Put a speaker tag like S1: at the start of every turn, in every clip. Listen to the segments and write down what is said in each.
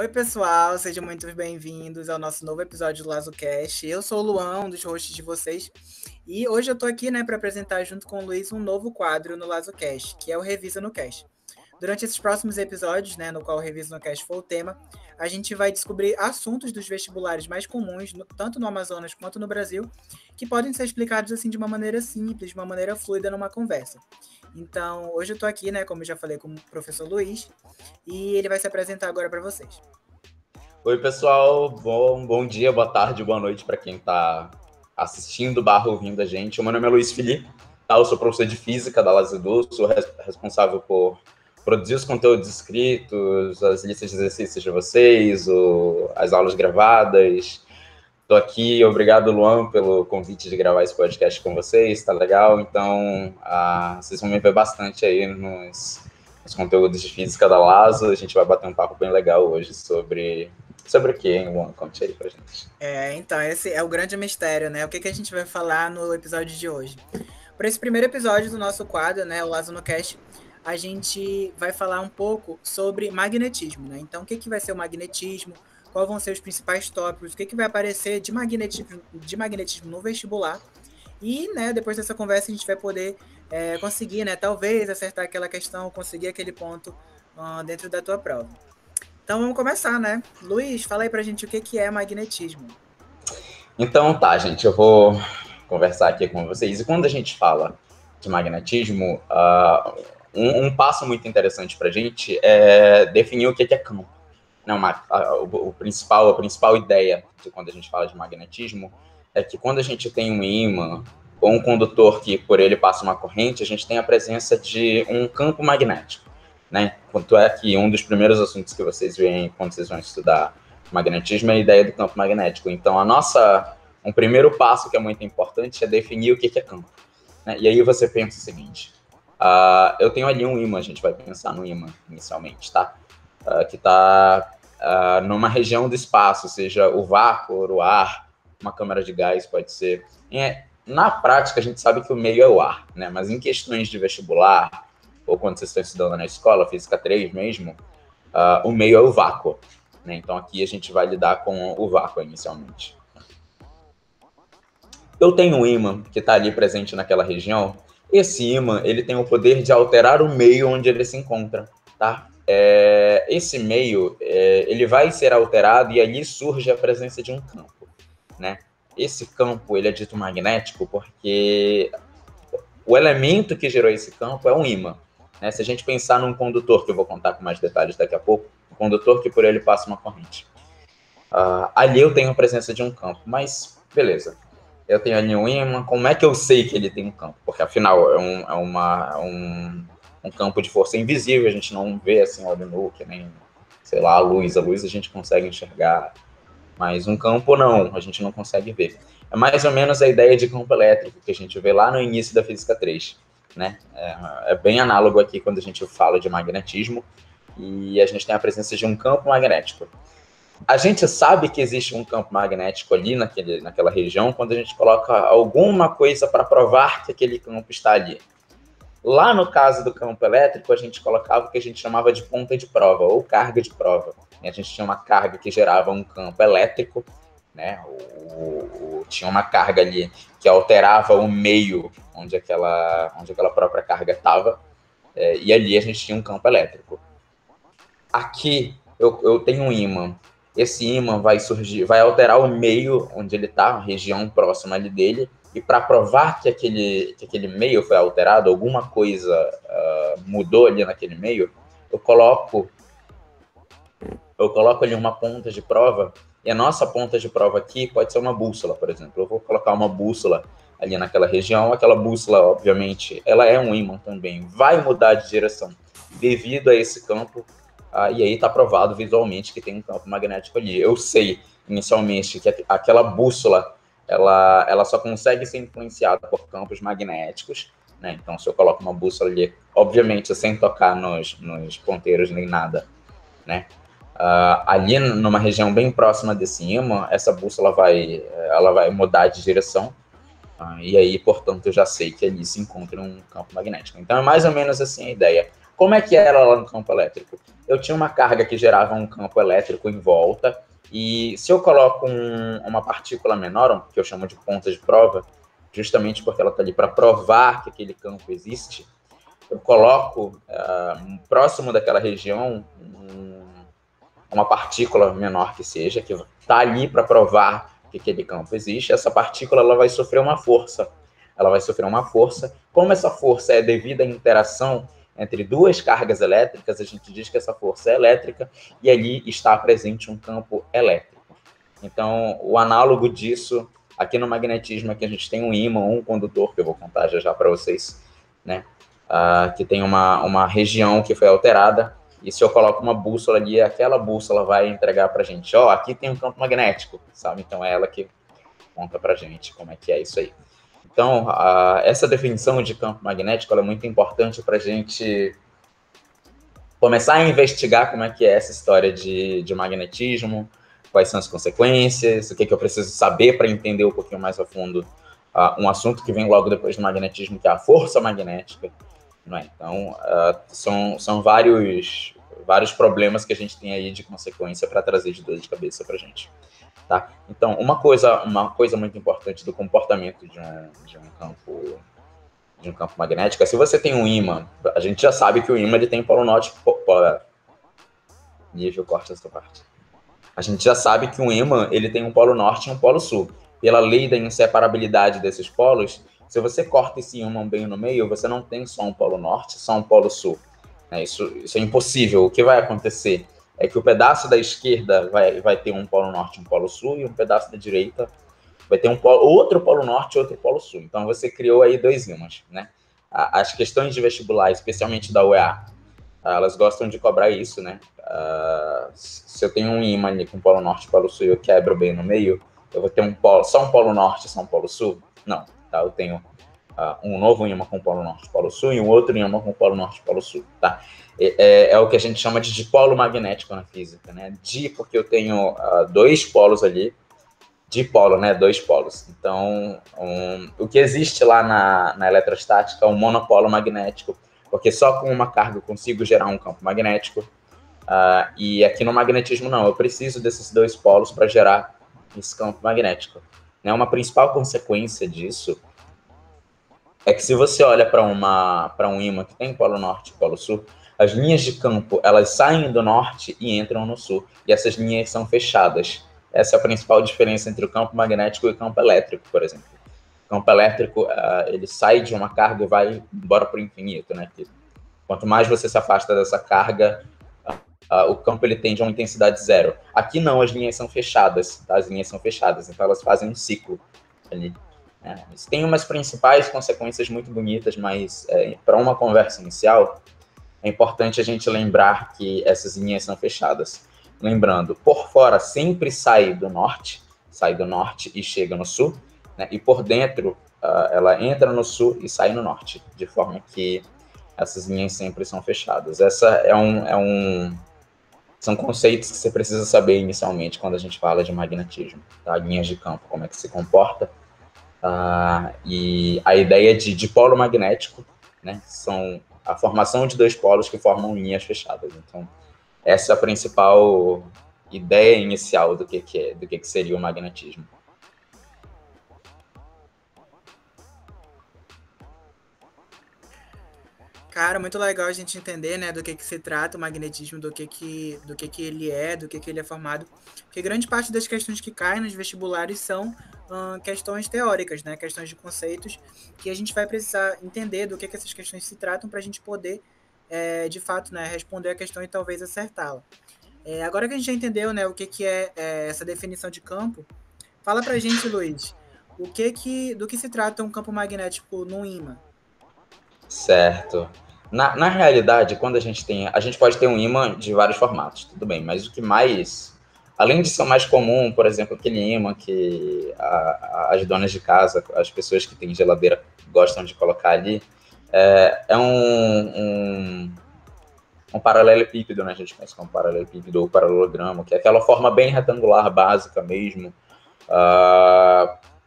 S1: Oi, pessoal, sejam muito bem-vindos ao nosso novo episódio do LazoCast. Eu sou o Luan, um dos hosts de vocês, e hoje eu tô aqui, para apresentar junto com o Luiz um novo quadro no LazoCast, que é o Revisa no Cast. Durante esses próximos episódios, no qual o Revisa no Cast for o tema, a gente vai descobrir assuntos dos vestibulares mais comuns, tanto no Amazonas quanto no Brasil, que podem ser explicados assim de uma maneira simples, de uma maneira fluida numa conversa. Então, hoje eu tô aqui, como eu já falei, com o professor Luiz, e ele vai se apresentar agora para vocês.
S2: Oi, pessoal. Bom dia, boa tarde, boa noite para quem está assistindo / ouvindo a gente. O meu nome é Luiz Felipe, tá? Eu sou professor de Física da Lazedu, sou responsável por produzir os conteúdos escritos, as listas de exercícios de vocês, as aulas gravadas. Estou aqui, obrigado, Luan, pelo convite de gravar esse podcast com vocês, tá legal? Então, vocês vão me ver bastante aí nos conteúdos de Física da Lazo. A gente vai bater um papo bem legal hoje sobre o que, hein, Luan? Conte aí pra gente.
S1: Então, esse é o grande mistério, né? O que a gente vai falar no episódio de hoje? Para esse primeiro episódio do nosso quadro, o Lazo no Cast, a gente vai falar um pouco sobre magnetismo, né? Então, o que vai ser o magnetismo? Quais vão ser os principais tópicos? O que vai aparecer de magnetismo no vestibular? E, depois dessa conversa, a gente vai poder conseguir, talvez acertar aquela questão, conseguir aquele ponto dentro da tua prova. Então vamos começar, né? Luiz, fala aí pra gente o que é magnetismo.
S2: Então tá, gente, eu vou conversar aqui com vocês. E quando a gente fala de magnetismo, um passo muito interessante pra gente é definir o que é campo. Não, a principal ideia de quando a gente fala de magnetismo é que quando a gente tem um ímã ou um condutor que por ele passa uma corrente, a gente tem a presença de um campo magnético, né? Quanto é que um dos primeiros assuntos que vocês veem quando vocês vão estudar magnetismo é a ideia do campo magnético. Então, um primeiro passo que é muito importante é definir o que é campo, né? E aí você pensa o seguinte, eu tenho ali um ímã, a gente vai pensar no ímã inicialmente, tá? Que está numa região do espaço, seja o vácuo, o ar, uma câmara de gás pode ser. Na prática, a gente sabe que o meio é o ar, né? Mas em questões de vestibular, ou quando vocês estão estudando na escola, Física 3 mesmo, o meio é o vácuo, né? Então aqui a gente vai lidar com o vácuo inicialmente. Eu tenho um ímã que está ali presente naquela região. Esse ímã, ele tem o poder de alterar o meio onde ele se encontra, tá? Esse meio, ele vai ser alterado e ali surge a presença de um campo, né? Esse campo, ele é dito magnético porque o elemento que gerou esse campo é um ímã, né? Se a gente pensar num condutor, que eu vou contar com mais detalhes daqui a pouco, um condutor que por ele passa uma corrente. Ali eu tenho a presença de um campo, mas beleza. Eu tenho ali um ímã, como é que eu sei que ele tem um campo? Porque afinal é um campo de força invisível, a gente não vê assim olho nu, que nem, sei lá, a luz a gente consegue enxergar, mas um campo não, a gente não consegue ver. É mais ou menos a ideia de campo elétrico que a gente vê lá no início da Física 3, né? É bem análogo aqui quando a gente fala de magnetismo e a gente tem a presença de um campo magnético. A gente sabe que existe um campo magnético ali naquela região quando a gente coloca alguma coisa para provar que aquele campo está ali. Lá no caso do campo elétrico, a gente colocava o que a gente chamava de ponta de prova, ou carga de prova. A gente tinha uma carga que gerava um campo elétrico, né? Tinha uma carga ali que alterava o meio onde aquela própria carga estava, e ali a gente tinha um campo elétrico. Aqui eu tenho um ímã. Esse ímã vai alterar o meio onde ele está, a região próxima ali dele, e para provar que aquele meio foi alterado, alguma coisa mudou ali naquele meio, eu coloco ali uma ponta de prova, e a nossa ponta de prova aqui pode ser uma bússola, por exemplo. Eu vou colocar uma bússola ali naquela região, aquela bússola, obviamente, ela é um ímã também, vai mudar de direção devido a esse campo, e aí está provado visualmente que tem um campo magnético ali. Eu sei, inicialmente, que aquela bússola ela só consegue ser influenciada por campos magnéticos, né? Então, se eu coloco uma bússola ali, obviamente, sem tocar nos ponteiros nem nada, né? Ali, numa região bem próxima desse ímã, essa bússola vai mudar de direção, e aí, portanto, eu já sei que ali se encontra um campo magnético. Então, é mais ou menos assim a ideia. como é que era lá no campo elétrico? Eu tinha uma carga que gerava um campo elétrico em volta, e se eu coloco uma partícula menor, que eu chamo de ponta de prova, justamente porque ela está ali para provar que aquele campo existe, eu coloco próximo daquela região uma partícula menor que seja, que está ali para provar que aquele campo existe. Essa partícula ela vai sofrer uma força. Ela vai sofrer uma força. Como essa força é devida à interação entre duas cargas elétricas, a gente diz que essa força é elétrica e ali está presente um campo elétrico. Então, o análogo disso, aqui no magnetismo, é que a gente tem um ímã, um condutor, que eu vou contar já para vocês, né? Que tem uma região que foi alterada, e se eu coloco uma bússola ali, aquela bússola vai entregar para a gente, aqui tem um campo magnético, sabe? Então, é ela que conta para a gente como é que é isso aí. Então, essa definição de campo magnético é muito importante para a gente começar a investigar como é que é essa história de magnetismo, quais são as consequências, o que eu preciso saber para entender um pouquinho mais a fundo um assunto que vem logo depois do magnetismo, que é a força magnética. Não é? Então, são vários problemas que a gente tem aí de consequência para trazer de dor de cabeça para a gente. Tá? Então, uma coisa muito importante do comportamento de um campo magnético é se você tem um ímã, a gente já sabe que o ímã ele tem polo norte, nível, corta essa parte. A gente já sabe que um ímã ele tem um polo norte e um polo sul. Pela lei da inseparabilidade desses polos, se você corta esse ímã bem no meio, você não tem só um polo norte, só um polo sul. Isso é impossível. O que vai acontecer é que o pedaço da esquerda vai ter um polo norte e um polo sul, e um pedaço da direita vai ter outro polo norte e outro polo sul. Então, você criou aí dois ímãs, né? As questões de vestibular, especialmente da UEA, elas gostam de cobrar isso, né? Se eu tenho um ímã ali com polo norte e polo sul e eu quebro bem no meio, eu vou ter só um polo norte e só um polo sul? Não, tá? Eu tenho um novo ímã com polo norte e polo sul e um outro ímã com polo norte e polo sul, tá? É o que a gente chama de dipolo magnético na física, né? Porque eu tenho dois polos ali, dipolo, né? Dois polos. Então, o que existe lá na eletrostática é um monopolo magnético, porque só com uma carga eu consigo gerar um campo magnético. E aqui no magnetismo não, eu preciso desses dois polos para gerar esse campo magnético. Né? Uma principal consequência disso é que se você olha para um ímã que tem polo norte e polo sul, as linhas de campo elas saem do norte e entram no sul, e essas linhas são fechadas. Essa é a principal diferença entre o campo magnético e o campo elétrico, por exemplo. O campo elétrico ele sai de uma carga e vai embora para o infinito, né? Quanto mais você se afasta dessa carga, o campo ele tende a uma intensidade zero. Aqui não, as linhas são fechadas, tá? As linhas são fechadas, então elas fazem um ciclo ali. Isso tem umas principais consequências muito bonitas, mas para uma conversa inicial, é importante a gente lembrar que essas linhas são fechadas. Lembrando, por fora sempre sai do norte e chega no sul, né? E por dentro ela entra no sul e sai no norte, de forma que essas linhas sempre são fechadas. Essa são conceitos que você precisa saber inicialmente quando a gente fala de magnetismo, tá? Linhas de campo, como é que se comporta. E a ideia de dipolo magnético, né, são a formação de dois polos que formam linhas fechadas. Então, essa é a principal ideia inicial do que seria o magnetismo.
S1: Cara, muito legal a gente entender, né, do que se trata o magnetismo, do que ele é, do que ele é formado. Porque grande parte das questões que caem nos vestibulares são questões teóricas, né, questões de conceitos, que a gente vai precisar entender do que essas questões se tratam para a gente poder, de fato, né, responder a questão e talvez acertá-la. Agora que a gente já entendeu, né, o que é essa definição de campo, fala pra gente, Luiz, do que se trata um campo magnético no ímã?
S2: Certo. Na realidade, quando a gente pode ter um ímã de vários formatos, tudo bem, mas o que mais, além de ser mais comum, por exemplo, aquele ímã que as donas de casa, as pessoas que têm geladeira gostam de colocar ali, é um paralelepípedo, né? A gente conhece como paralelepípedo ou paralelogramo, que é aquela forma bem retangular, básica mesmo,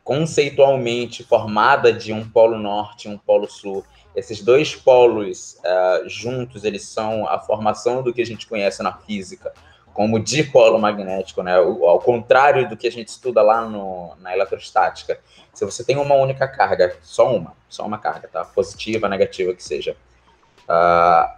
S2: conceitualmente formada de um polo norte e um polo sul, Esses dois polos juntos, eles são a formação do que a gente conhece na física como dipolo magnético, né? Ao contrário do que a gente estuda lá na eletrostática. Se você tem uma única carga, só uma carga, tá? Positiva, negativa que seja.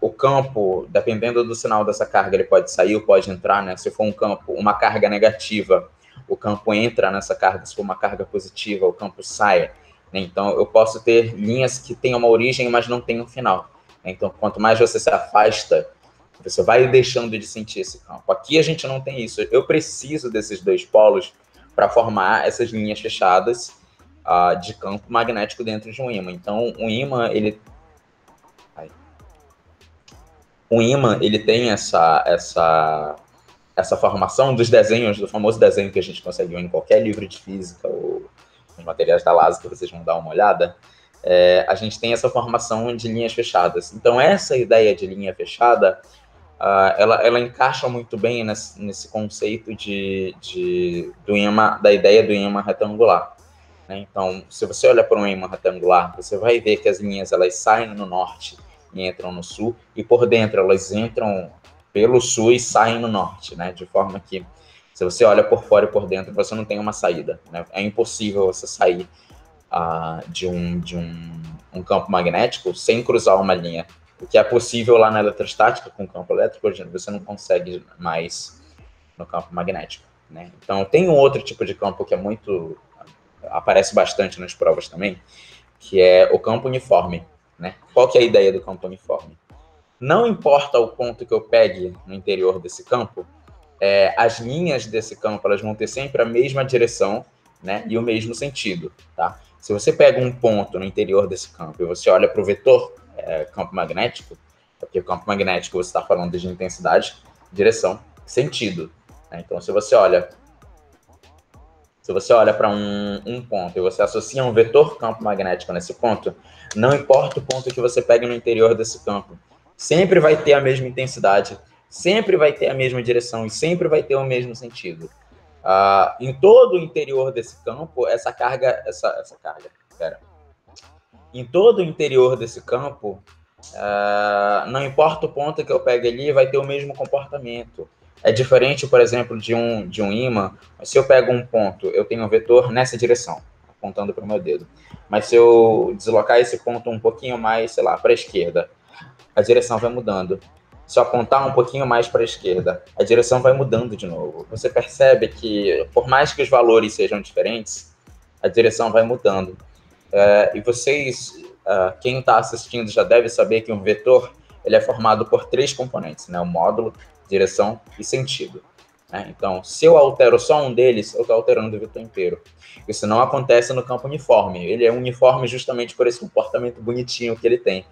S2: O campo, dependendo do sinal dessa carga, ele pode sair ou pode entrar, né? Se for um campo, uma carga negativa, o campo entra nessa carga. Se for uma carga positiva, o campo sai. Né? Então, eu posso ter linhas que têm uma origem, mas não têm um final. Né? Então, quanto mais você se afasta, você vai deixando de sentir esse campo. Aqui a gente não tem isso. Eu preciso desses dois polos para formar essas linhas fechadas de campo magnético dentro de um ímã. Então, um ímã, ele tem essa formação dos desenhos, do famoso desenho que a gente consegue ver em qualquer livro de física ou nos materiais da LASA, que vocês vão dar uma olhada. A gente tem essa formação de linhas fechadas. Então, essa ideia de linha fechada, ela encaixa muito bem nesse conceito da ideia do ímã retangular. Né? Então, se você olha para um ímã retangular, você vai ver que as linhas elas saem no norte e entram no sul, e por dentro elas entram pelo sul e saem no norte, né? De forma que, se você olha por fora e por dentro, você não tem uma saída. Né? É impossível você sair de um campo magnético sem cruzar uma linha. O que é possível lá na eletrostática, com campo elétrico, você não consegue mais no campo magnético. Né? Então, tem um outro tipo de campo que aparece bastante nas provas também, que é o campo uniforme. Né? Qual que é a ideia do campo uniforme? Não importa o ponto que eu pegue no interior desse campo, as linhas desse campo elas vão ter sempre a mesma direção, né, e o mesmo sentido. Tá? Se você pega um ponto no interior desse campo e você olha para o vetor campo magnético, porque o campo magnético você está falando de intensidade, direção, sentido. Né? Então, se você olha para um ponto e você associa um vetor campo magnético nesse ponto, não importa o ponto que você pegue no interior desse campo, sempre vai ter a mesma intensidade, sempre vai ter a mesma direção e sempre vai ter o mesmo sentido. Em todo o interior desse campo, em todo o interior desse campo, não importa o ponto que eu pegue ali, vai ter o mesmo comportamento. É diferente, por exemplo, de um ímã. Se eu pego um ponto, eu tenho um vetor nessa direção, apontando para o meu dedo. Mas se eu deslocar esse ponto um pouquinho mais, sei lá, para a esquerda, a direção vai mudando. Se eu apontar um pouquinho mais para a esquerda, a direção vai mudando de novo. Você percebe que, por mais que os valores sejam diferentes, a direção vai mudando. E vocês, quem está assistindo já deve saber que um vetor ele é formado por 3 componentes, né? O módulo, direção e sentido. Né? Então, se eu altero só um deles, eu estou alterando o vetor inteiro. Isso não acontece no campo uniforme. Ele é uniforme justamente por esse comportamento bonitinho que ele tem.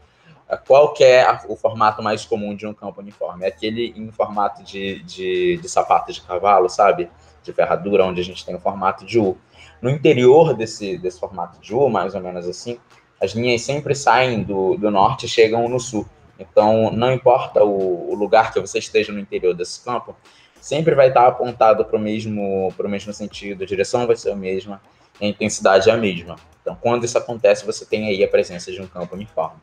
S2: Qual que é o formato mais comum de um campo uniforme? É aquele em formato de sapato de cavalo, sabe? De ferradura, onde a gente tem o formato de U. No interior desse formato de U, mais ou menos assim, as linhas sempre saem do norte e chegam no sul. Então, não importa o lugar que você esteja no interior desse campo, sempre vai estar apontado para o mesmo sentido, a direção vai ser a mesma, a intensidade é a mesma. Então, quando isso acontece, você tem aí a presença de um campo uniforme.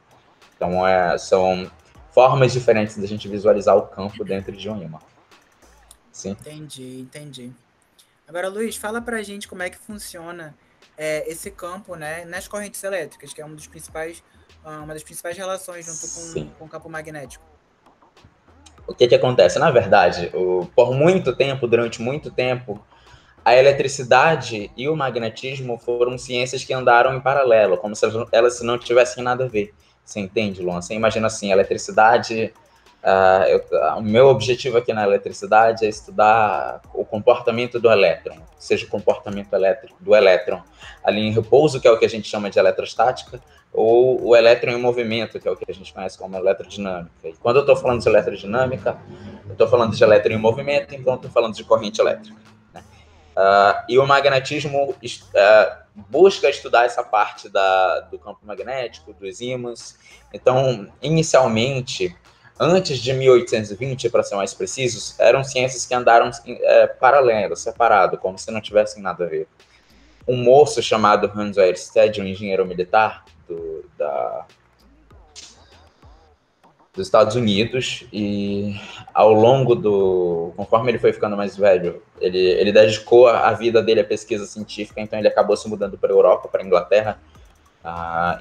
S2: Então, são formas diferentes da gente visualizar o campo dentro de um ímã. Sim?
S1: Entendi. Agora, Luiz, fala pra gente como é que funciona esse campo, né, nas correntes elétricas, que é uma das principais relações junto com o campo magnético.
S2: O que acontece? Na verdade, durante muito tempo, a eletricidade e o magnetismo foram ciências que andaram em paralelo, como se elas não tivessem nada a ver. Você entende, Luan? Você imagina assim, a eletricidade... o meu objetivo aqui na eletricidade é estudar o comportamento do elétron, seja o comportamento elétrico do elétron ali em repouso, que é o que a gente chama de eletrostática, ou o elétron em movimento, que é o que a gente conhece como eletrodinâmica. E quando eu estou falando de eletrodinâmica, eu estou falando de elétron em movimento, então estou falando de corrente elétrica. Né? E o magnetismo busca estudar essa parte do campo magnético, dos ímãs. Então, inicialmente, antes de 1820, para ser mais precisos, eram ciências que andaram paralelas, separadas, como se não tivessem nada a ver. Um moço chamado Hans Ørsted, um engenheiro militar dos Estados Unidos, e ao longo conforme ele foi ficando mais velho, ele dedicou a vida dele à pesquisa científica, então ele acabou se mudando para a Europa, para a Inglaterra.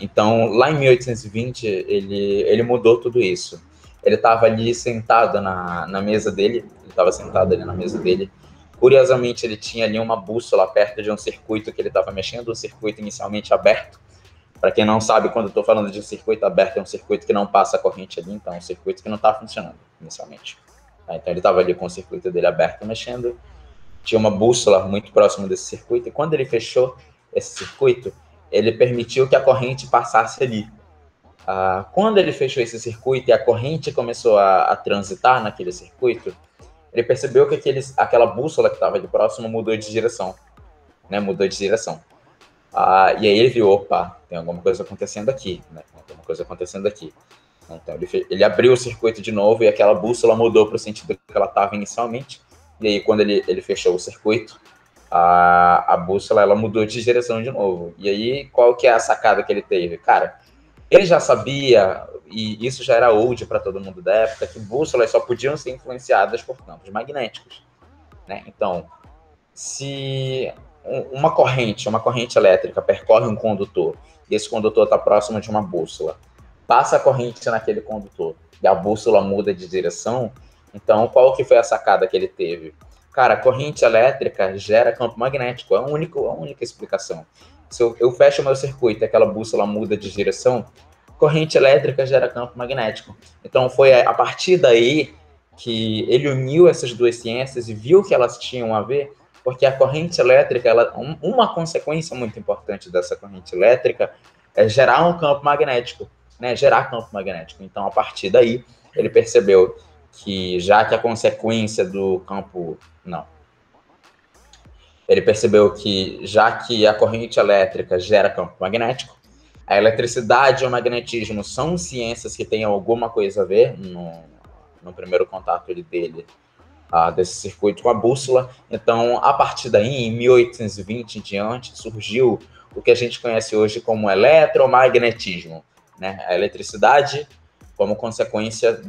S2: Então, lá em 1820, ele mudou tudo isso. Ele estava ali sentado na mesa dele, ele estava sentado ali na mesa dele. Curiosamente, ele tinha ali uma bússola perto de um circuito que ele estava mexendo, um circuito inicialmente aberto. Para quem não sabe, quando eu estou falando de um circuito aberto, é um circuito que não passa a corrente ali, então é um circuito que não está funcionando inicialmente. Então ele estava ali com o circuito dele aberto, mexendo. Tinha uma bússola muito próximo desse circuito, e quando ele fechou esse circuito, ele permitiu que a corrente passasse ali. Quando ele fechou esse circuito e a corrente começou a transitar naquele circuito, ele percebeu que aquela bússola que estava ali próximo mudou de direção. Mudou de direção. E aí ele viu, opa, tem alguma coisa acontecendo aqui, né? Tem alguma coisa acontecendo aqui. Então ele abriu o circuito de novo e aquela bússola mudou para o sentido que ela estava inicialmente. E aí quando ele fechou o circuito, a bússola ela mudou de direção de novo. E aí qual que é a sacada que ele teve? Cara, ele já sabia, e isso já era old para todo mundo da época, que bússolas só podiam ser influenciadas por campos magnéticos, né? Então, se uma corrente elétrica percorre um condutor, e esse condutor está próximo de uma bússola, passa a corrente naquele condutor, e a bússola muda de direção, então qual que foi a sacada que ele teve? Cara, corrente elétrica gera campo magnético, é a única explicação. Se eu fecho o meu circuito e aquela bússola muda de direção, corrente elétrica gera campo magnético. Então foi a partir daí que ele uniu essas duas ciências e viu que elas tinham a ver, porque a corrente elétrica, uma consequência muito importante dessa corrente elétrica é gerar um campo magnético, né? Gerar campo magnético. Então, a partir daí, ele percebeu que já que a consequência do campo... Não. Ele percebeu que já que a corrente elétrica gera campo magnético, a eletricidade e o magnetismo são ciências que têm alguma coisa a ver no primeiro contato dele desse circuito com a bússola. Então, a partir daí, em 1820 em diante, surgiu o que a gente conhece hoje como eletromagnetismo, né? A eletricidade como consequência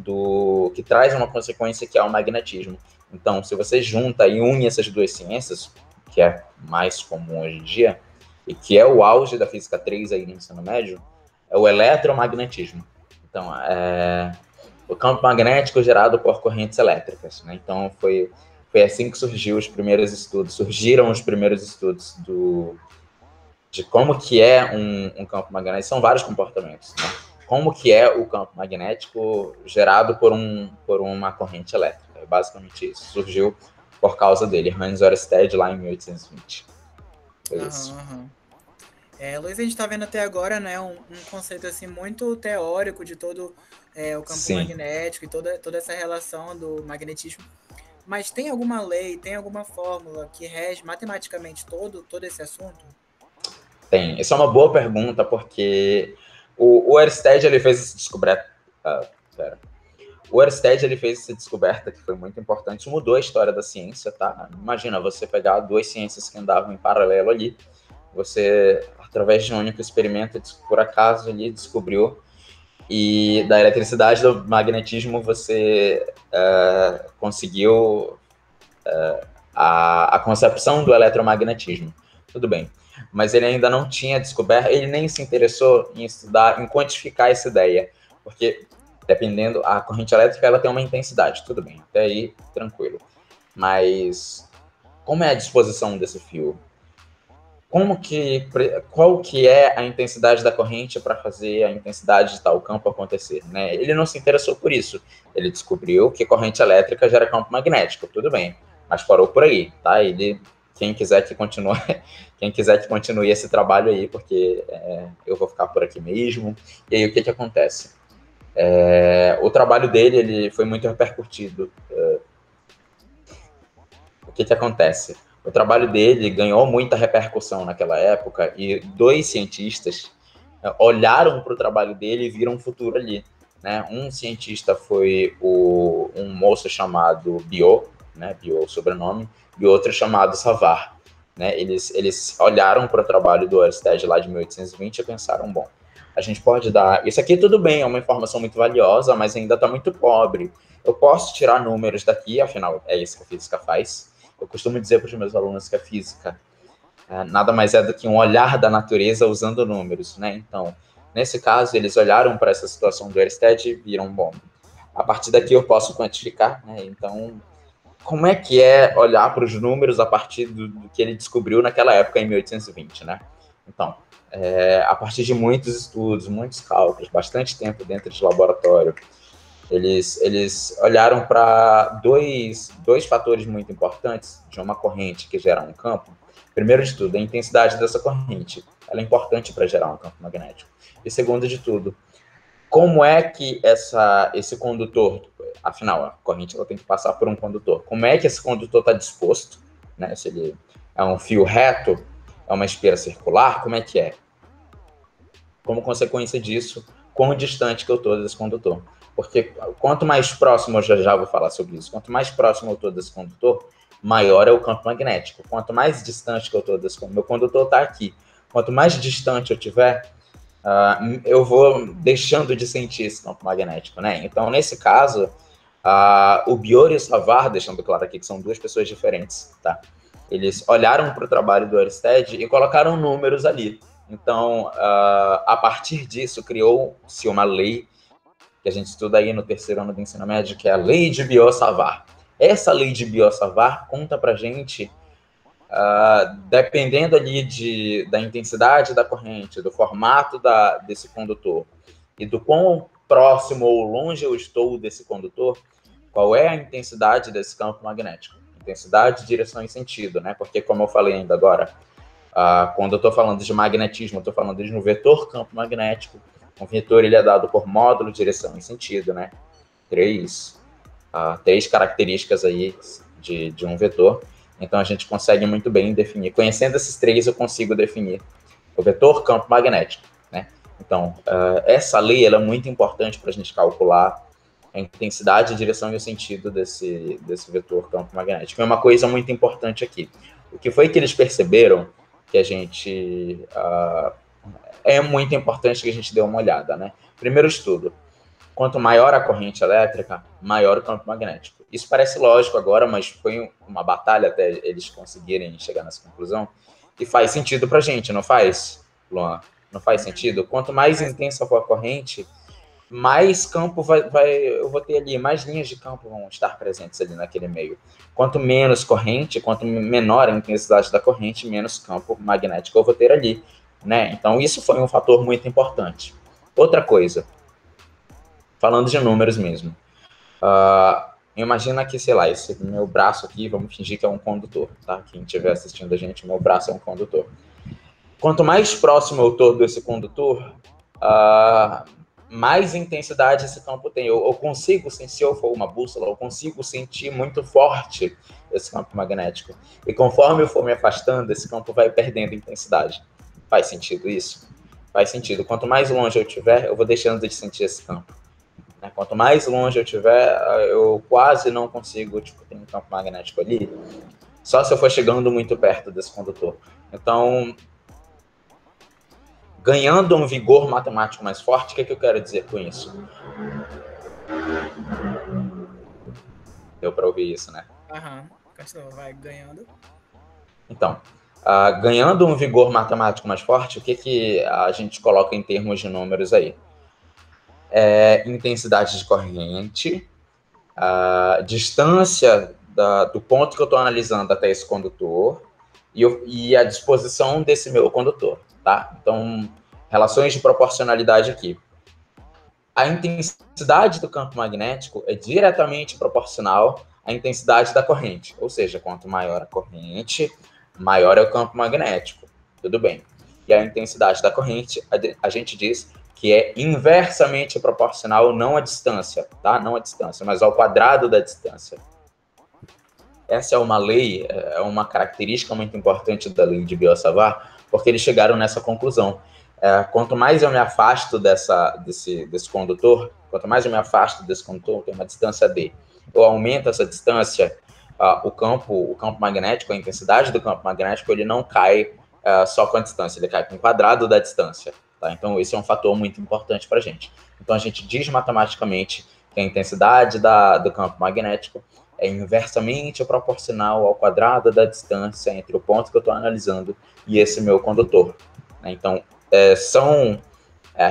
S2: que traz uma consequência que é o magnetismo. Então, se você junta e une essas duas ciências, que é mais comum hoje em dia, e que é o auge da física 3 aí no ensino médio, é o eletromagnetismo. Então, o campo magnético gerado por correntes elétricas, né? Então foi assim que surgiram os primeiros estudos de como que é um campo magnético. São vários comportamentos, né? Como que é o campo magnético gerado por uma corrente elétrica. É basicamente isso. Surgiu por causa dele, Hans Ørsted, lá em 1820. Foi isso.
S1: Luiz, a gente está vendo até agora, né, um conceito assim muito teórico de todo o campo magnético e toda essa relação do magnetismo. Mas tem alguma lei, tem alguma fórmula que rege matematicamente todo esse assunto?
S2: Tem. Essa é uma boa pergunta, porque o Ørsted, ele fez essa descoberta... O Ørsted, ele fez essa descoberta que foi muito importante, mudou a história da ciência, tá? Imagina você pegar duas ciências que andavam em paralelo ali, você, através de um único experimento, por acaso ali, descobriu, e da eletricidade, do magnetismo, você conseguiu a concepção do eletromagnetismo. Tudo bem. Mas ele ainda não tinha descoberto, ele nem se interessou em estudar, em quantificar essa ideia, porque dependendo, a corrente elétrica ela tem uma intensidade, tudo bem, até aí tranquilo. Mas como é a disposição desse fio? Qual que é a intensidade da corrente para fazer a intensidade de tal campo acontecer, né? Ele não se interessou por isso. Ele descobriu que corrente elétrica gera campo magnético, tudo bem, mas parou por aí, tá? Quem quiser que continue esse trabalho aí, porque eu vou ficar por aqui mesmo. E aí o que acontece? O trabalho dele ele foi muito repercutido. O que acontece? O trabalho dele ganhou muita repercussão naquela época e dois cientistas olharam para o trabalho dele e viram um futuro ali, né? Um cientista foi um moço chamado Biot, né? Biot, o sobrenome, e outro chamado Savart, né? Eles olharam para o trabalho do Ørsted lá de 1820 e pensaram, bom, A gente pode dar... Isso aqui tudo bem, é uma informação muito valiosa, mas ainda está muito pobre. Eu posso tirar números daqui, afinal, é isso que a física faz. Eu costumo dizer para os meus alunos que a física nada mais é do que um olhar da natureza usando números, né? Então, nesse caso, eles olharam para essa situação do Ørsted e viram, bom, a partir daqui eu posso quantificar, né? Então, como é que é olhar para os números a partir do que ele descobriu naquela época, em 1820, né? Então, a partir de muitos estudos, muitos cálculos, bastante tempo dentro de laboratório, eles olharam para dois fatores muito importantes de uma corrente que gera um campo. Primeiro de tudo, a intensidade dessa corrente. Ela é importante para gerar um campo magnético. E segundo de tudo, como é que esse condutor, afinal, a corrente ela tem que passar por um condutor. Como é que esse condutor está disposto? Né? Se ele é um fio reto, é uma espira circular, como é que é? Como consequência disso, quão distante que eu estou desse condutor. Porque quanto mais próximo, eu já vou falar sobre isso, quanto mais próximo eu estou desse condutor, maior é o campo magnético. Quanto mais distante que eu estou desse condutor, meu condutor está aqui. Quanto mais distante eu tiver, eu vou deixando de sentir esse campo magnético, né? Então, nesse caso, o Biot e o Savart, deixando claro aqui que são duas pessoas diferentes, tá? Eles olharam para o trabalho do Ørsted e colocaram números ali. Então, a partir disso, criou-se uma lei que a gente estuda aí no terceiro ano do ensino médio, que é a Lei de Biot-Savart. Essa Lei de Biot-Savart conta para a gente, dependendo ali da intensidade da corrente, do formato desse condutor e do quão próximo ou longe eu estou desse condutor, qual é a intensidade desse campo magnético. Intensidade, direção e sentido, né? Porque, como eu falei ainda agora, quando eu estou falando de magnetismo, eu estou falando de um vetor campo magnético. Um vetor ele é dado por módulo, direção e sentido, né? Três características aí de um vetor. Então, a gente consegue muito bem definir. Conhecendo esses três, eu consigo definir o vetor campo magnético, né? Então, essa lei ela é muito importante para a gente calcular a intensidade, a direção e o sentido desse vetor campo magnético. É uma coisa muito importante aqui. O que foi que eles perceberam que a gente... é muito importante que a gente dê uma olhada, né? Primeiro estudo. Quanto maior a corrente elétrica, maior o campo magnético. Isso parece lógico agora, mas foi uma batalha até eles conseguirem chegar nessa conclusão. E faz sentido pra gente, não faz, Luan? Não faz sentido? Quanto mais intensa for a corrente, mais campo eu vou ter ali, mais linhas de campo vão estar presentes ali naquele meio. Quanto menos corrente, quanto menor a intensidade da corrente, menos campo magnético eu vou ter ali, né? Então, isso foi um fator muito importante. Outra coisa, falando de números mesmo, imagina que, sei lá, esse meu braço aqui, vamos fingir que é um condutor, tá? Quem estiver assistindo a gente, meu braço é um condutor. Quanto mais próximo eu estou desse condutor, mais intensidade esse campo tem. Eu consigo, se eu for uma bússola, eu consigo sentir muito forte esse campo magnético. E conforme eu for me afastando, esse campo vai perdendo intensidade. Faz sentido isso? Faz sentido. Quanto mais longe eu estiver, eu vou deixando de sentir esse campo. Quanto mais longe eu estiver, eu quase não consigo, ter um campo magnético ali, só se eu for chegando muito perto desse condutor. Então, ganhando um vigor matemático mais forte, o que eu quero dizer com isso? Deu para ouvir isso, né?
S1: Continua, vai ganhando.
S2: Então, ganhando um vigor matemático mais forte, o que a gente coloca em termos de números aí? Intensidade de corrente, a distância do ponto que eu estou analisando até esse condutor e a disposição desse meu condutor, tá? Então, relações de proporcionalidade aqui. A intensidade do campo magnético é diretamente proporcional à intensidade da corrente, ou seja, quanto maior a corrente, maior é o campo magnético, tudo bem. E a intensidade da corrente, a gente diz que é inversamente proporcional não à distância, tá? Não à distância, mas ao quadrado da distância. Essa é uma lei, é uma característica muito importante da lei de Biot-Savart, porque eles chegaram nessa conclusão. Quanto mais eu me afasto desse condutor, tem uma distância D, eu aumento essa distância, o campo magnético, a intensidade do campo magnético, ele não cai só com a distância, ele cai com o quadrado da distância. Tá? Então, esse é um fator muito importante para a gente. Então, a gente diz matematicamente que a intensidade do campo magnético é inversamente proporcional ao quadrado da distância entre o ponto que eu estou analisando e esse meu condutor. Né? Então, são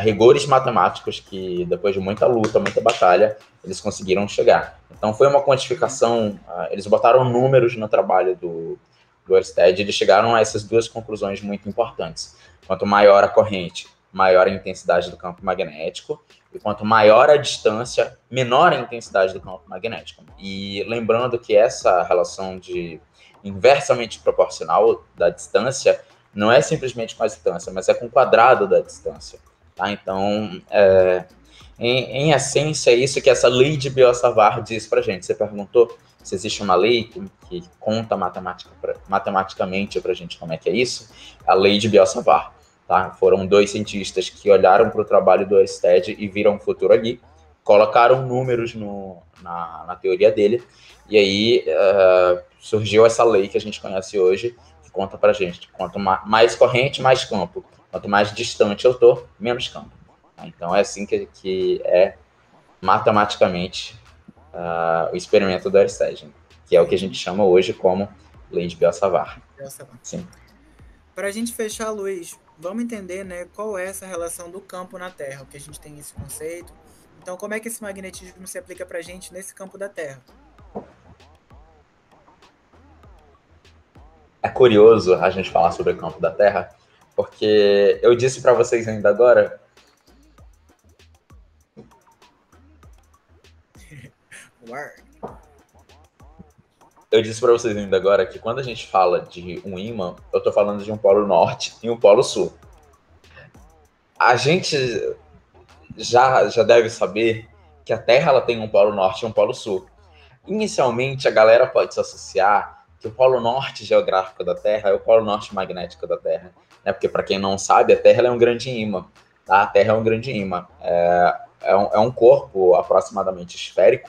S2: rigores matemáticos que, depois de muita luta, muita batalha, eles conseguiram chegar. Então, foi uma quantificação, eles botaram números no trabalho do Ørsted e eles chegaram a essas duas conclusões muito importantes. Quanto maior a corrente, maior a intensidade do campo magnético, e quanto maior a distância, menor a intensidade do campo magnético. E lembrando que essa relação de inversamente proporcional da distância não é simplesmente com a distância, mas é com o quadrado da distância. Tá? Então, em essência, é isso que essa lei de Biot-Savart diz para a gente. Você perguntou se existe uma lei que conta matematicamente para a gente como é que é isso. A lei de Biot-Savart. Tá? Foram dois cientistas que olharam para o trabalho do Ørsted e viram o futuro ali, colocaram números na teoria dele, e aí surgiu essa lei que a gente conhece hoje, que conta para a gente, quanto mais corrente, mais campo. Quanto mais distante eu estou, menos campo. Então, é assim que é matematicamente o experimento do Ørsted, que é o que a gente chama hoje como lei de Biot-Savart. Sim.
S1: Para a gente fechar, Luiz, vamos entender, né, qual é essa relação do campo na Terra, porque a gente tem esse conceito. Então, como é que esse magnetismo se aplica para a gente nesse campo da Terra?
S2: É curioso a gente falar sobre o campo da Terra, porque eu disse para vocês ainda agora... Eu disse para vocês ainda agora que quando a gente fala de um ímã, eu estou falando de um polo norte e um polo sul. A gente já deve saber que a Terra ela tem um polo norte e um polo sul. Inicialmente, a galera pode se associar que o polo norte geográfico da Terra é o polo norte magnético da Terra. Né? Porque, para quem não sabe, a Terra é um grande ímã. Tá? A Terra é um grande ímã. É um corpo aproximadamente esférico,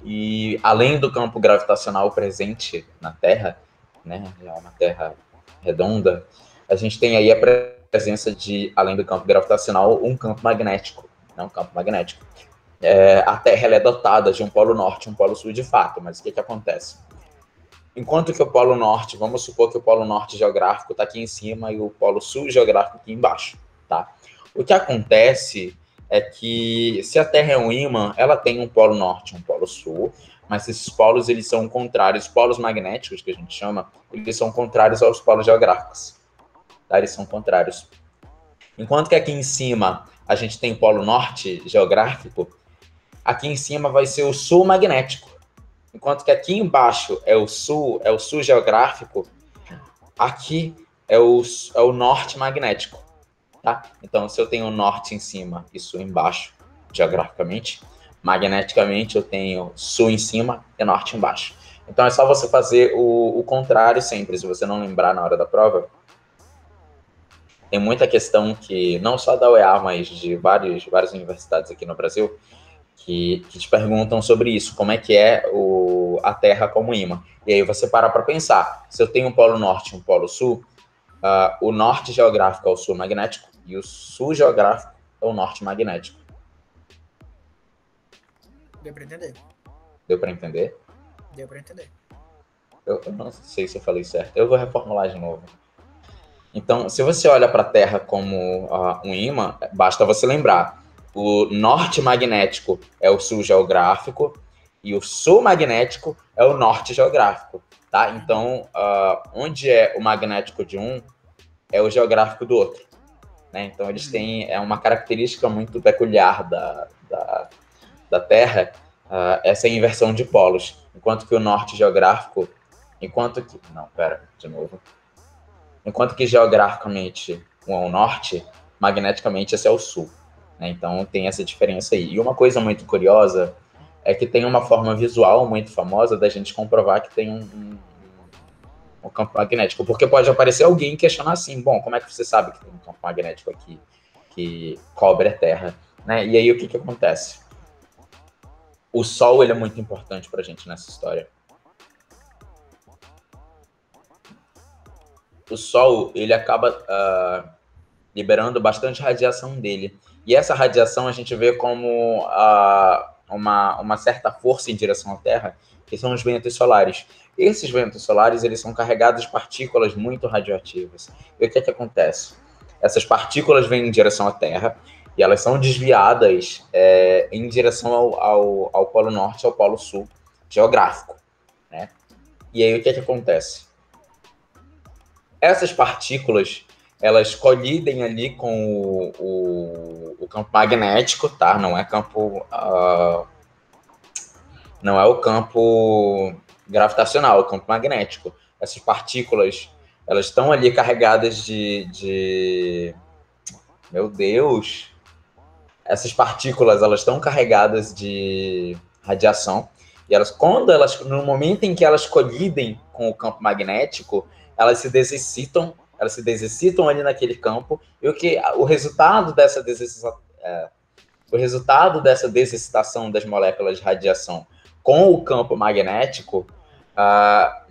S2: e além do campo gravitacional presente na Terra, né, é uma Terra redonda, a gente tem aí a presença de, além do campo gravitacional, um campo magnético. Né, um campo magnético. A Terra ela é dotada de um polo norte e um polo sul de fato, mas o que acontece? Enquanto que o polo norte, vamos supor que o polo norte geográfico está aqui em cima e o polo sul geográfico aqui embaixo. Tá? O que acontece é que se a Terra é um ímã, ela tem um polo norte e um polo sul, mas esses polos eles são contrários, os polos magnéticos que a gente chama, eles são contrários aos polos geográficos. Tá? Eles são contrários. Enquanto que aqui em cima a gente tem polo norte geográfico, aqui em cima vai ser o sul magnético. Enquanto que aqui embaixo é o sul geográfico, aqui é o norte magnético. Tá? Então, se eu tenho o norte em cima e sul embaixo, geograficamente, magneticamente eu tenho sul em cima e norte embaixo. Então, é só você fazer o contrário sempre, se você não lembrar na hora da prova. Tem muita questão que, não só da UEA, mas de várias universidades aqui no Brasil, que te perguntam sobre isso, como é que é a Terra como ímã. E aí você para pensar, se eu tenho um polo norte e um polo sul, o norte geográfico é o sul magnético e o sul geográfico é o norte magnético.
S1: Deu para entender?
S2: Deu para entender?
S1: Deu para entender.
S2: Eu não sei se eu falei certo. Eu vou reformular de novo. Então, se você olha para a Terra como um ímã, basta você lembrar. O norte magnético é o sul geográfico e o sul magnético é o norte geográfico. Tá? Então, onde é o magnético de um, é o geográfico do outro. Né? Então, eles têm uma característica muito peculiar da Terra, essa inversão de polos. Enquanto que o norte geográfico... Enquanto que geograficamente um é o norte, magneticamente esse é o sul. Né? Então, tem essa diferença aí. E uma coisa muito curiosa é que tem uma forma visual muito famosa da gente comprovar que tem um campo magnético, porque pode aparecer alguém questionar assim, bom, como é que você sabe que tem um campo magnético aqui que cobre a Terra? Né? E aí o que acontece? O Sol ele é muito importante para a gente nessa história. O Sol ele acaba liberando bastante radiação dele. E essa radiação a gente vê como uma certa força em direção à Terra, que são os ventos solares. Esses ventos solares, eles são carregados de partículas muito radioativas. E o que é que acontece? Essas partículas vêm em direção à Terra e elas são desviadas em direção ao Polo Norte e ao Polo Sul geográfico, né? E aí o que é que acontece? Essas partículas, elas colidem ali com o campo magnético, tá? Não é campo... não é o campo gravitacional, é o campo magnético. Essas partículas, elas estão ali carregadas de... Meu Deus! Essas partículas, elas estão carregadas de radiação, e no momento em que elas colidem com o campo magnético, elas se desexcitam ali naquele campo, e o resultado dessa desexcitação das moléculas de radiação com o campo magnético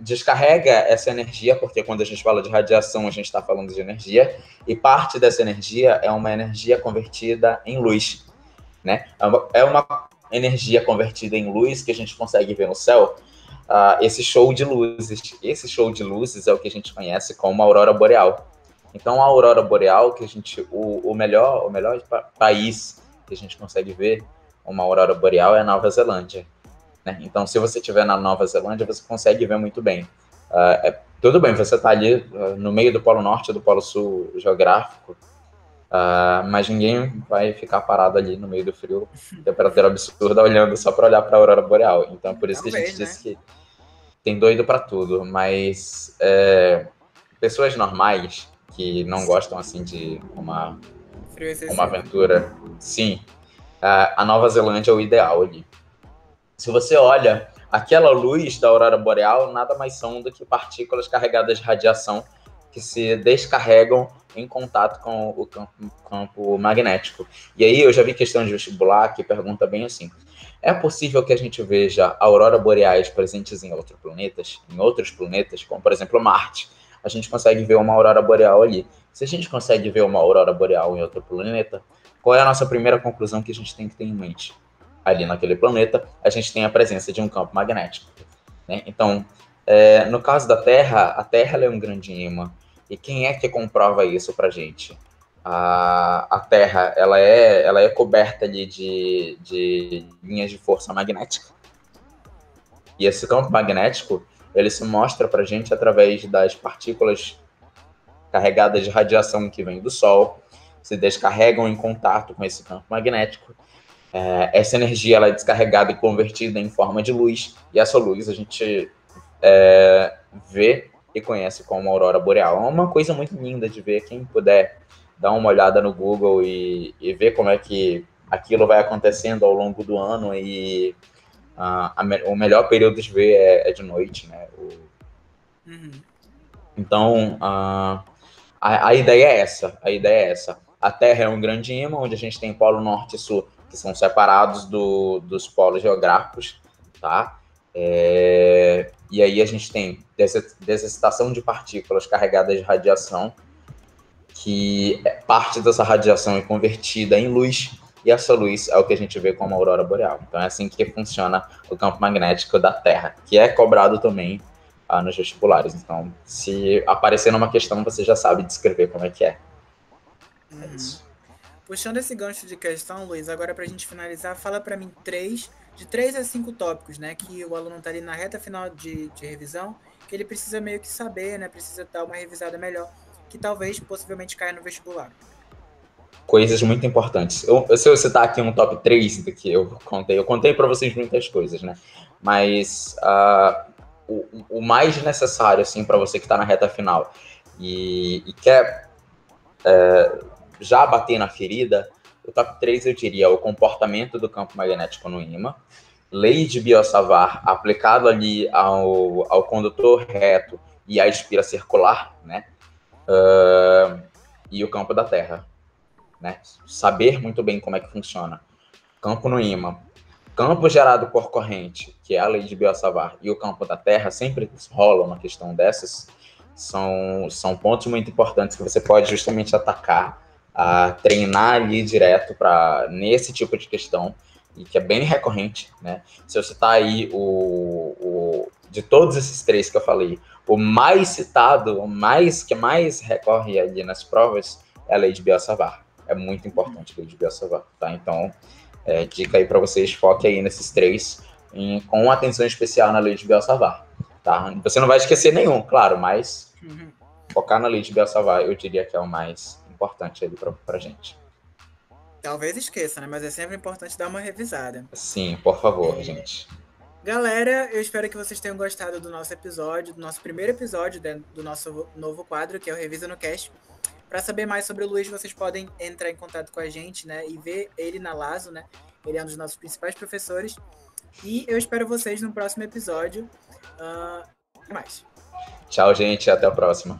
S2: descarrega essa energia, porque quando a gente fala de radiação, a gente está falando de energia, e parte dessa energia é uma energia convertida em luz, né? É uma energia convertida em luz que a gente consegue ver no céu, esse show de luzes. Esse show de luzes é o que a gente conhece como aurora boreal. Então, a aurora boreal, o melhor país que a gente consegue ver uma aurora boreal é a Nova Zelândia, né? Então, se você estiver na Nova Zelândia, você consegue ver muito bem. Tudo bem, você está ali no meio do Polo Norte e do Polo Sul geográfico, mas ninguém vai ficar parado ali no meio do frio, temperatura absurda, olhando só para olhar para a aurora boreal. Então, por isso que a gente disse que tem doido para tudo, mas pessoas normais que não gostam assim de uma aventura, sim, a Nova Zelândia é o ideal ali. Se você olha, aquela luz da aurora boreal nada mais são do que partículas carregadas de radiação que se descarregam em contato com o campo magnético. E aí eu já vi questão de vestibular que pergunta bem assim: é possível que a gente veja auroras boreais presentes em outros planetas, como por exemplo Marte? A gente consegue ver uma aurora boreal ali. Se a gente consegue ver uma aurora boreal em outro planeta, qual é a nossa primeira conclusão que a gente tem que ter em mente? Ali naquele planeta, a gente tem a presença de um campo magnético, né? Então, no caso da Terra, a Terra ela é um grande ímã. E quem é que comprova isso para a gente? A Terra ela é coberta ali de linhas de força magnética. E esse campo magnético ele se mostra para a gente através das partículas carregadas de radiação que vem do Sol, se descarregam em contato com esse campo magnético. Essa energia ela é descarregada e convertida em forma de luz, e essa luz a gente vê e conhece como aurora boreal. É uma coisa muito linda de ver. Quem puder dar uma olhada no Google e ver como é que aquilo vai acontecendo ao longo do ano, e o melhor período de ver é de noite, né? Então, a ideia é essa. A Terra é um grande ímã, onde a gente tem Polo Norte e Sul, que são separados dos polos geográficos, tá? E aí a gente tem desexcitação de partículas carregadas de radiação, que parte dessa radiação é convertida em luz, e essa luz é o que a gente vê como aurora boreal. Então é assim que funciona o campo magnético da Terra, que é cobrado também nos vestibulares. Então, se aparecer numa questão, você já sabe descrever como é que é. É isso.
S1: Puxando esse gancho de questão, Luiz, agora para a gente finalizar, fala para mim de 3 a 5 tópicos, né, que o aluno está ali na reta final de revisão, que ele precisa meio que saber, né, precisa dar uma revisada melhor, que talvez, possivelmente, caia no vestibular.
S2: Coisas muito importantes. Se eu citar aqui um top 3 do que eu contei para vocês muitas coisas, né, mas o mais necessário, assim, para você que está na reta final e quer já bater na ferida, o top 3 eu diria o comportamento do campo magnético no ímã, lei de Biot-Savart aplicado ali ao condutor reto e à espira circular, né? E o campo da Terra, né? Saber muito bem como é que funciona. Campo no ímã, campo gerado por corrente, que é a lei de Biot-Savart, e o campo da Terra, sempre rola uma questão dessas, são pontos muito importantes que você pode justamente atacar a treinar ali direto nesse tipo de questão, e que é bem recorrente, né? Se eu citar aí de todos esses três que eu falei, o mais citado, que mais recorre ali nas provas é a lei de Biot-Savart. É muito importante a lei de Biot-Savart, tá? Então, dica aí para vocês, foque aí nesses três, com atenção especial na lei de Biot-Savart, tá? Você não vai esquecer nenhum, claro, mas focar na lei de Biot-Savart eu diria que é o mais importante ali pra gente.
S1: Talvez esqueça, né? Mas é sempre importante dar uma revisada.
S2: Sim, por favor, gente.
S1: Galera, eu espero que vocês tenham gostado do nosso episódio, do nosso primeiro episódio do nosso novo quadro, que é o Revisa no Cast. Para saber mais sobre o Luiz, vocês podem entrar em contato com a gente, né? E ver ele na Lazo, né? Ele é um dos nossos principais professores. E eu espero vocês no próximo episódio. Até mais.
S2: Tchau, gente. Até a próxima.